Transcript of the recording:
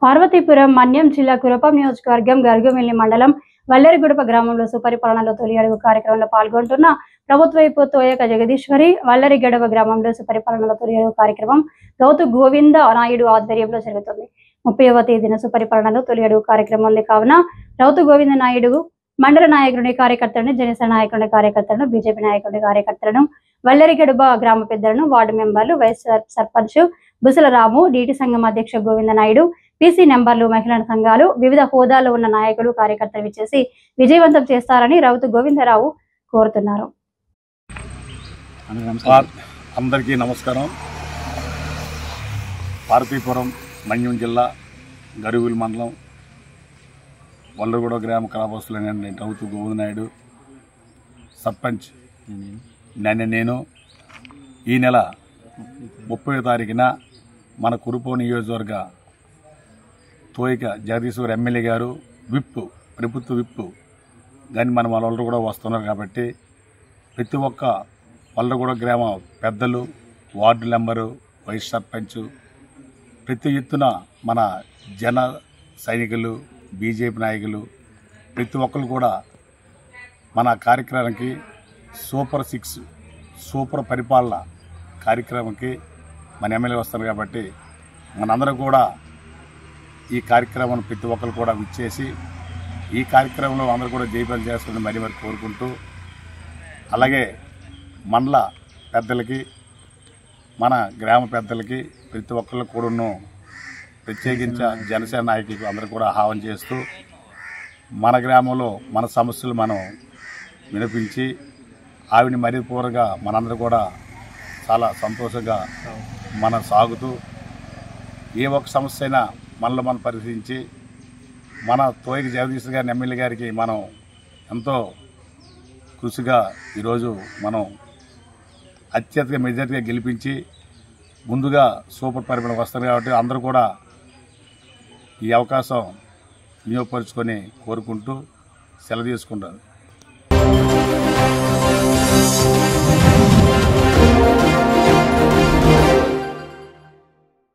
పార్వతీపురం మన్యం జిల్లా కురపం నియోజకవర్గం గర్గమిల్లి మండలం వల్లరిగడప గ్రామంలో సుపరిపాలనలో తొలి అడుగు కార్యక్రమంలో పాల్గొంటున్న ప్రభుత్వైపు తోయక జగదీశ్వరి వల్లరిగడప గ్రామంలో సుపరిపాలనలో తొలి అడుగు కార్యక్రమం గౌతు గోవింద నాయుడు ఆధ్వర్యంలో జరుగుతుంది. 30వ తేదీన సుపరిపాలనలో తొలి అడుగు కార్యక్రమం ఉంది కావున రౌతు గోవింద నాయుడు మండల నాయకుడి కార్యకర్తలను, జనసేన నాయకుడి కార్యకర్తలను, బీజేపీ నాయకుడి కార్యకర్తలను, వల్లరిగడప గ్రామ పెద్దలను, వార్డు మెంబర్లు, వైస్ సర్పంచ్ బుసల రాము, డీటీ సంఘం అధ్యక్ష గోవింద నాయుడు, పీసీ నెంబర్లు, మహిళా సంఘాలు, వివిధ హోదాల్లో ఉన్న నాయకులు, కార్యకర్తలు విచ్చేసి విజయవంతం చేస్తారని రౌతు గోవిందరావు కోరుతున్నారు. అందరికీ నమస్కారం. పార్వతీపురం మన్యం జిల్లా గరువిల్ మండలం వల్లరిగూడ గ్రామ కళాపస్తులైన రౌతు గోవింద నాయుడు, సర్పంచ్ నేను ఈ నెల 30వ తారీఖున మన కురుపం నియోజకవర్గ తోయిక జగదీశ్వర్ ఎమ్మెల్యే గారు ప్రభుత్వ విప్పు కానీ మన వల్లరిగూడ వస్తున్నారు కాబట్టి ప్రతి ఒక్క వల్లరిగూడ గ్రామ పెద్దలు, వార్డు మెంబరు, వైస్ సర్పంచ్, ప్రతి ఎత్తున మన జన సైనికులు, బీజేపీ నాయకులు ప్రతి ఒక్కరు కూడా మన కార్యక్రమానికి సూపర్ 6 సూపర్ పరిపాలన కార్యక్రమానికి మన ఎమ్మెల్యే వస్తారు కాబట్టి మనందరూ కూడా ఈ కార్యక్రమాన్ని ప్రతి ఒక్కరు కూడా విచ్చేసి ఈ కార్యక్రమంలో అందరూ కూడా జయప్రదం చేస్తుందని మరి కోరుకుంటూ, అలాగే మండల పెద్దలకి, మన గ్రామ పెద్దలకి ప్రతి ఒక్కళ్ళు కూడా ప్రత్యేకించి జనసేన నాయకులకు అందరూ కూడా ఆహ్వానం చేస్తూ మన గ్రామంలో మన సమస్యలు మనం వినిపించి ఆవిని మరీ పూర్వగా మనందరూ కూడా చాలా సంతోషంగా మనం సాగుతూ ఏ ఒక్క సమస్య అయినా మనలో మనం పరిశీలించి మన తోయిక జగదీశ్వర్ గారిని ఎమ్మెల్యే గారికి మనం ఎంతో కృషిగా ఈరోజు మనం అత్యధిక మెజార్టీగా గెలిపించి ముందుగా సూపర్ పరిపాలన వస్తారు కాబట్టి అందరూ కూడా ఈ అవకాశం వినియోగపరుచుకొని కోరుకుంటూ సెలవు తీసుకుంటారు.